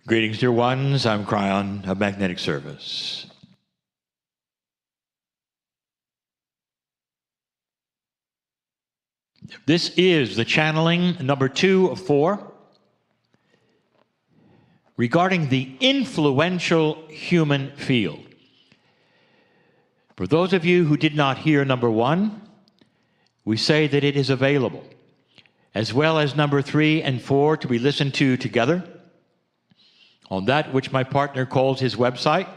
Greetings, dear ones. I'm Kryon of Magnetic Service. This is the channeling number 2 of 4 regarding the influential human field. For those of you who did not hear number 1, we say that it is available, as well as number 3 and 4 to be listened to together on that which my partner calls his website,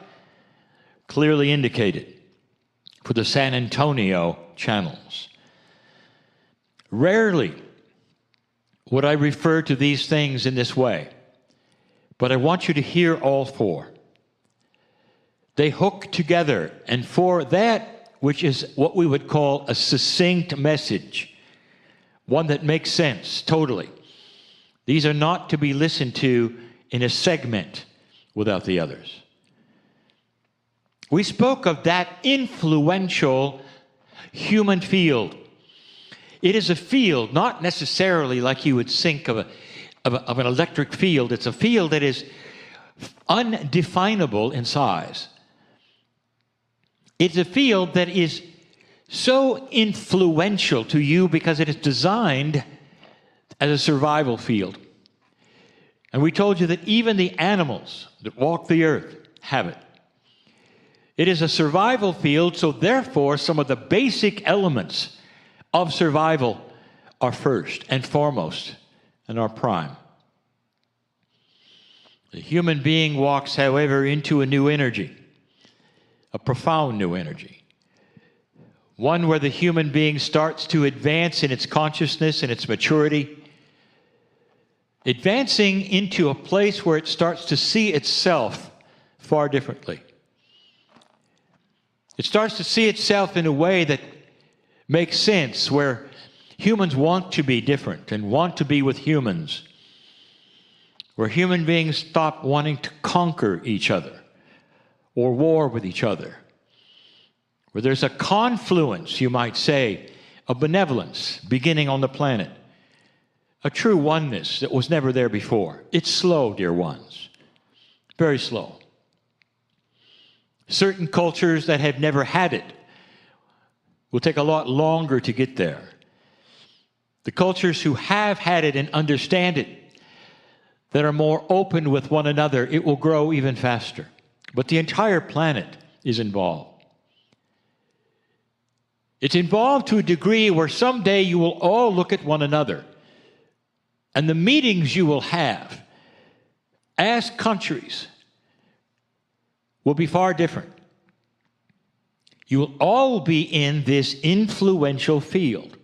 clearly indicated for the San Antonio channels. Rarely would I refer to these things in this way, but I want you to hear all 4. They hook together, and for that which is what we would call a succinct message, one that makes sense totally, these are not to be listened to in a segment without the others. We spoke of that influential human field. It is a field, not necessarily like you would think of an electric field. It's a field that is undefinable in size. It's a field that is so influential to you because it is designed as a survival field. And we told you that even the animals that walk the earth have it. It is a survival field, so therefore some of the basic elements of survival are first and foremost and are prime. The human being walks, however, into a new energy, a profound new energy. One where the human being starts to advance in its consciousness and its maturity, advancing into a place where it starts to see itself far differently. It starts to see itself in a way that makes sense, where humans want to be different and want to be with humans, where human beings stop wanting to conquer each other or war with each other, where there's a confluence, you might say, of benevolence beginning on the planet. A true oneness that was never there before. It's slow, dear ones. Very slow. Certain cultures that have never had it will take a lot longer to get there. The cultures who have had it and understand it, that are more open with one another, it will grow even faster. But the entire planet is involved. It's involved to a degree where someday you will all look at one another, and the meetings you will have as countries will be far different. You will all be in this influential field.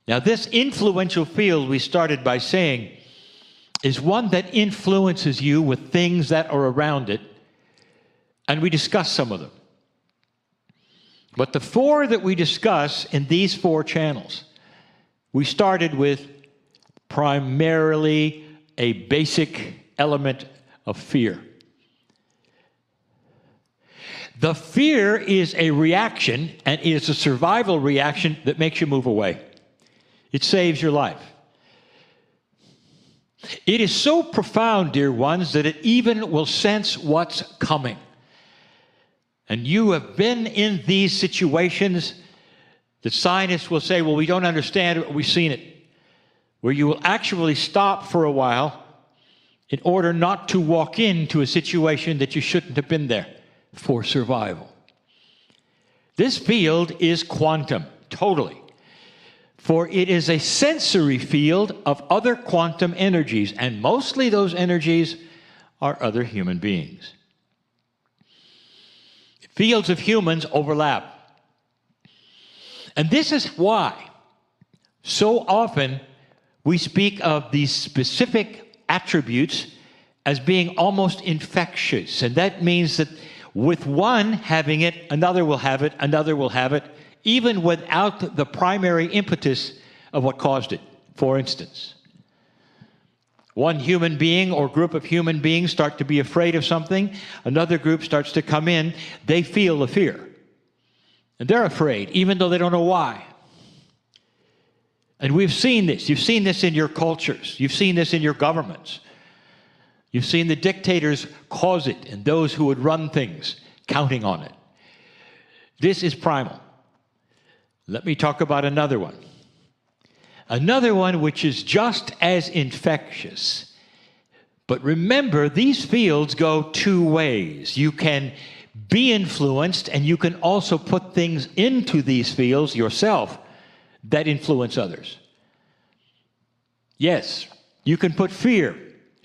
Now, this influential field, we started by saying, is one that influences you with things that are around it, and we discussed some of them. But the 4 that we discuss in these 4 channels, we started with primarily a basic element of fear. The fear is a reaction, and it is a survival reaction that makes you move away. It saves your life. It is so profound, dear ones, that it even will sense what's coming. And you have been in these situations that scientists will say, well, we don't understand it, but we've seen it, where you will actually stop for a while in order not to walk into a situation that you shouldn't have been there for survival. This field is quantum, totally. For it is a sensory field of other quantum energies, and mostly those energies are other human beings. Fields of humans overlap. And this is why so often we speak of these specific attributes as being almost infectious. And that means that with one having it, another will have it, another will have it, even without the primary impetus of what caused it. For instance, one human being or group of human beings start to be afraid of something, another group starts to come in, they feel the fear. And they're afraid, even though they don't know why. And we've seen this. You've seen this in your cultures. You've seen this in your governments. You've seen the dictators cause it and those who would run things counting on it. This is primal. Let me talk about another one. Another one which is just as infectious. But remember, these fields go two ways. You can be influenced, and you can also put things into these fields yourself that influence others. Yes, you can put fear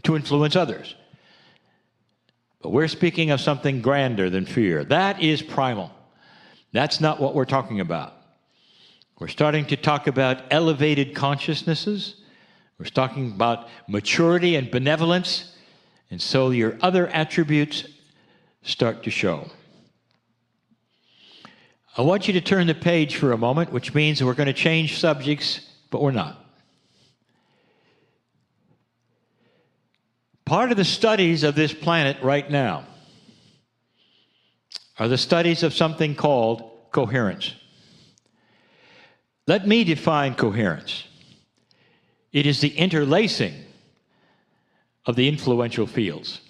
to influence others. But we're speaking of something grander than fear. That is primal. That's not what we're talking about. We're starting to talk about elevated consciousnesses. We're talking about maturity and benevolence. And so your other attributes start to show. I want you to turn the page for a moment, which means we're going to change subjects, but we're not. Part of the studies of this planet right now are the studies of something called coherence. Let me define coherence. It is the interlacing of the influential fields.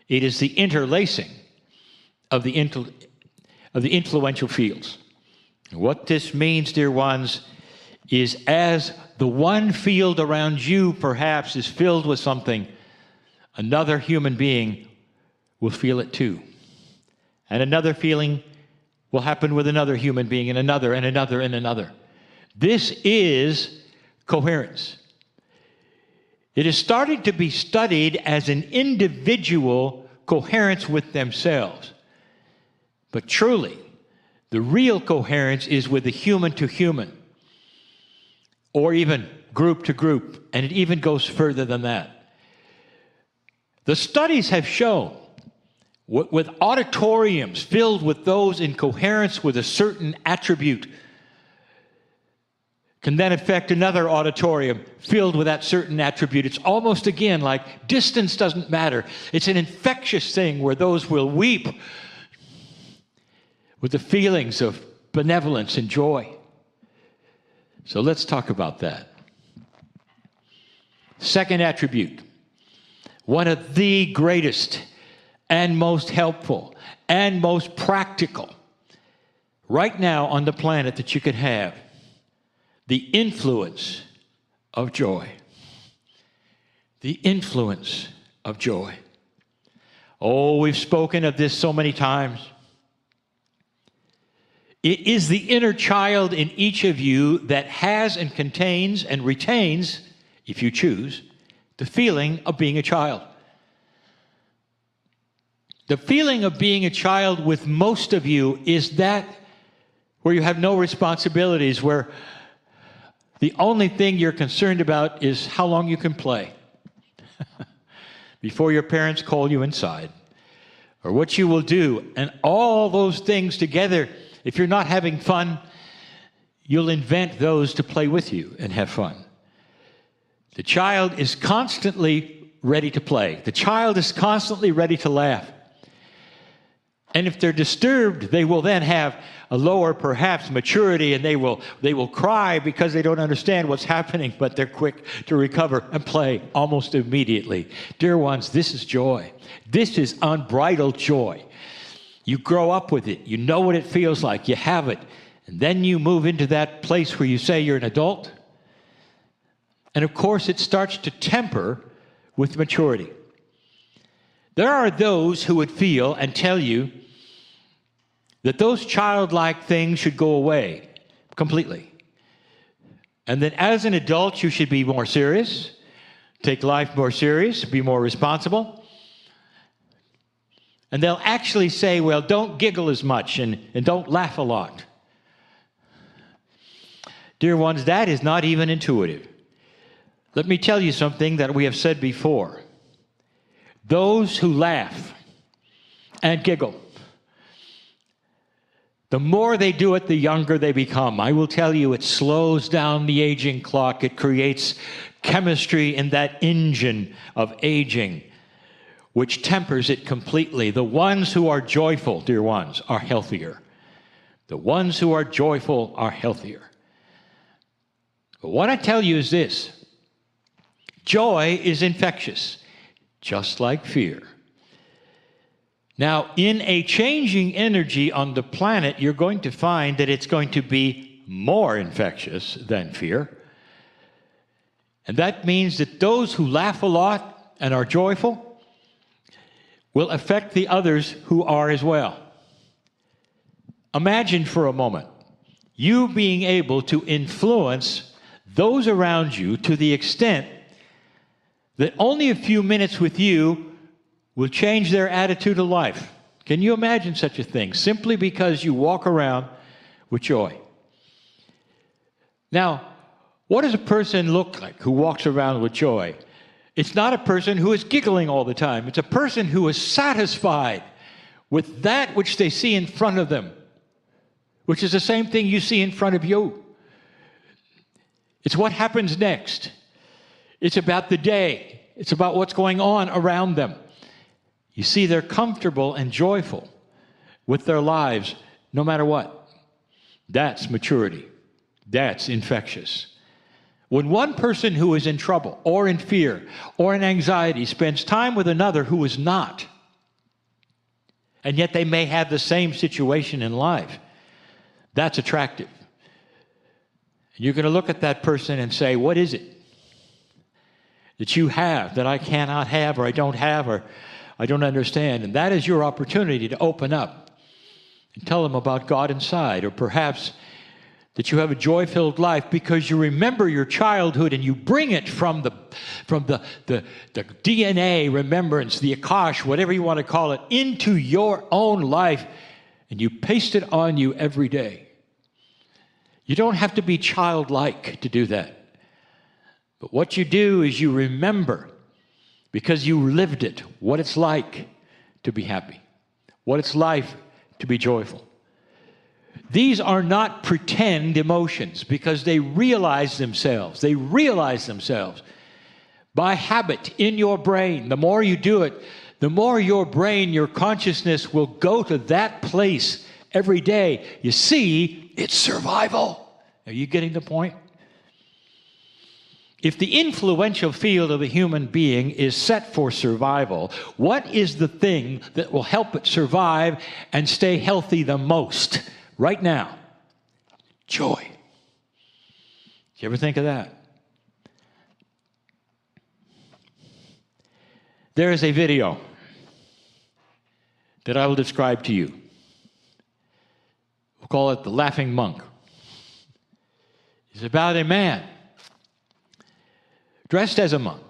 It is the interlacing of the influential fields. What this means, dear ones, is as the one field around you perhaps is filled with something, another human being will feel it too. And another feeling will happen with another human being, and another, and another, and another. This is coherence. It is starting to be studied as an individual coherence with themselves. But truly, the real coherence is with the human to human, or even group to group, and it even goes further than that. The studies have shown with auditoriums filled with those in coherence with a certain attribute can then affect another auditorium filled with that certain attribute. It's almost, again, like distance doesn't matter. It's an infectious thing where those will weep with the feelings of benevolence and joy. So let's talk about that. Second attribute, one of the greatest and most helpful and most practical right now on the planet that you could have, the influence of joy. The influence of joy. Oh, we've spoken of this so many times. It is the inner child in each of you that has and contains and retains, if you choose, the feeling of being a child. The feeling of being a child with most of you is that where you have no responsibilities, where the only thing you're concerned about is how long you can play before your parents call you inside, or what you will do. And all those things together, if you're not having fun, you'll invent those to play with you and have fun. The child is constantly ready to play. The child is constantly ready to laugh. And if they're disturbed, they will then have a lower, perhaps, maturity, and they will cry because they don't understand what's happening, but they're quick to recover and play almost immediately. Dear ones, this is joy. This is unbridled joy. You grow up with it. You know what it feels like. You have it. And then you move into that place where you say you're an adult. And of course, it starts to temper with maturity. There are those who would feel and tell you that those childlike things should go away completely. And that as an adult, you should be more serious, take life more serious, be more responsible. And they'll actually say, well, don't giggle as much and don't laugh a lot. Dear ones, that is not even intuitive. Let me tell you something that we have said before. Those who laugh and giggle, the more they do it, the younger they become. I will tell you, it slows down the aging clock. It creates chemistry in that engine of aging, which tempers it completely. The ones who are joyful, dear ones, are healthier. The ones who are joyful are healthier. But what I tell you is this. Joy is infectious. just like fear. Now, in a changing energy on the planet, you're going to find that it's going to be more infectious than fear. And that means that those who laugh a lot and are joyful will affect the others who are as well. Imagine for a moment you being able to influence those around you to the extent that only a few minutes with you will change their attitude of life. Can you imagine such a thing? Simply because you walk around with joy. Now, what does a person look like who walks around with joy? It's not a person who is giggling all the time. It's a person who is satisfied with that which they see in front of them, which is the same thing you see in front of you. It's what happens next. It's about the day. It's about what's going on around them. You see, they're comfortable and joyful with their lives no matter what. That's maturity. That's infectious. When one person who is in trouble or in fear or in anxiety spends time with another who is not, and yet they may have the same situation in life, that's attractive. You're going to look at that person and say, what is it that you have that I cannot have, or I don't have, or I don't understand? And that is your opportunity to open up and tell them about God inside, or perhaps that you have a joy-filled life because you remember your childhood and you bring it from the DNA remembrance, the Akash, whatever you want to call it, into your own life, and you paste it on you every day. You don't have to be childlike to do that. But what you do is you remember, because you lived it, what it's like to be happy, what it's like to be joyful. These are not pretend emotions, because they realize themselves. They realize themselves by habit in your brain. The more you do it, the more your brain, your consciousness will go to that place every day. You see, it's survival. Are you getting the point? If the influential field of a human being is set for survival, what is the thing that will help it survive and stay healthy the most right now? Joy. Did you ever think of that? There is a video that I will describe to you. We'll call it The Laughing Monk. It's about a man dressed as a monk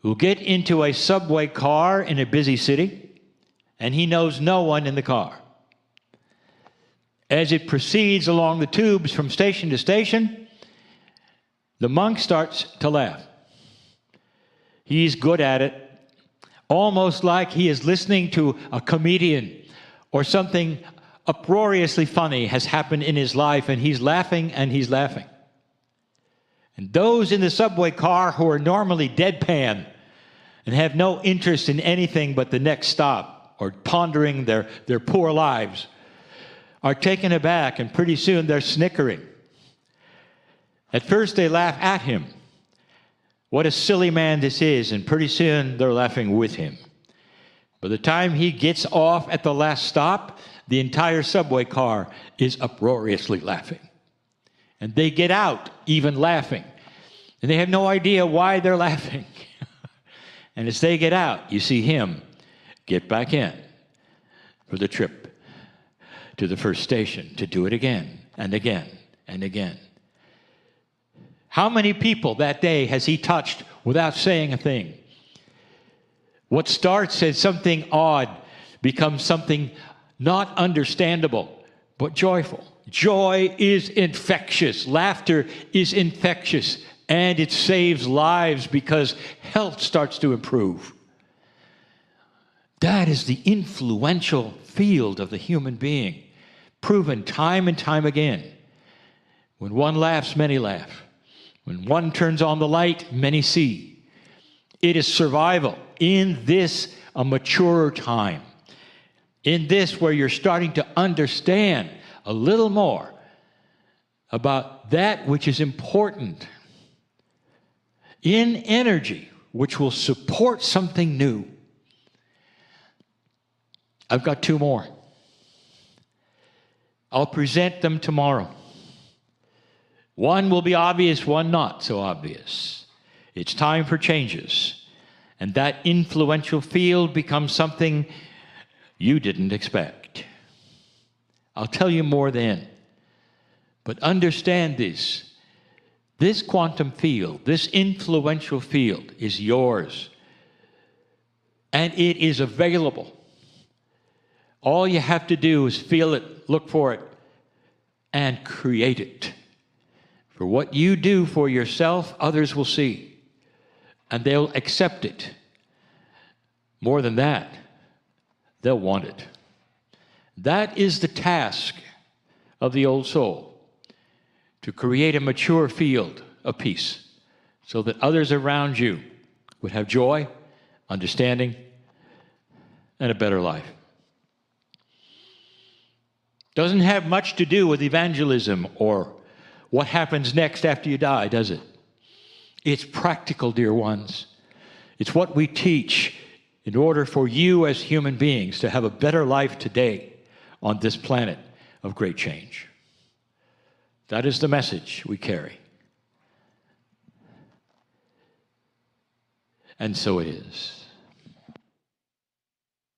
who'll get into a subway car in a busy city, and he knows no one in the car. As it proceeds along the tubes from station to station, the monk starts to laugh. He's good at it, almost like he is listening to a comedian, or something uproariously funny has happened in his life, and he's laughing and he's laughing. And those in the subway car who are normally deadpan and have no interest in anything but the next stop, or pondering their poor lives, are taken aback, and pretty soon they're snickering. At first they laugh at him. What a silly man this is, and pretty soon they're laughing with him. By the time he gets off at the last stop, the entire subway car is uproariously laughing. And they get out even laughing. And they have no idea why they're laughing. And as they get out, you see him get back in for the trip to the first station to do it again and again and again. How many people that day has he touched without saying a thing? What starts as something odd becomes something not understandable, but joyful. Joy is infectious. Laughter is infectious. And it saves lives because health starts to improve. That is the influential field of the human being, proven time and time again. When one laughs, many laugh. When one turns on the light, many see. It is survival in this, a mature time. In this, where you're starting to understand a little more about that which is important. In energy, which will support something new. I've got 2 more. I'll present them tomorrow. One will be obvious, one not so obvious. It's time for changes. And that influential field becomes something you didn't expect. I'll tell you more then. But understand this. This quantum field, this influential field is yours. And it is available. All you have to do is feel it, look for it, and create it. For what you do for yourself, others will see, and they'll accept it. More than that, they'll want it. That is the task of the old soul, to create a mature field of peace so that others around you would have joy, understanding, and a better life. Doesn't have much to do with evangelism or what happens next after you die, does it? It's practical, dear ones. It's what we teach in order for you as human beings to have a better life today on this planet of great change. That is the message we carry. And so it is.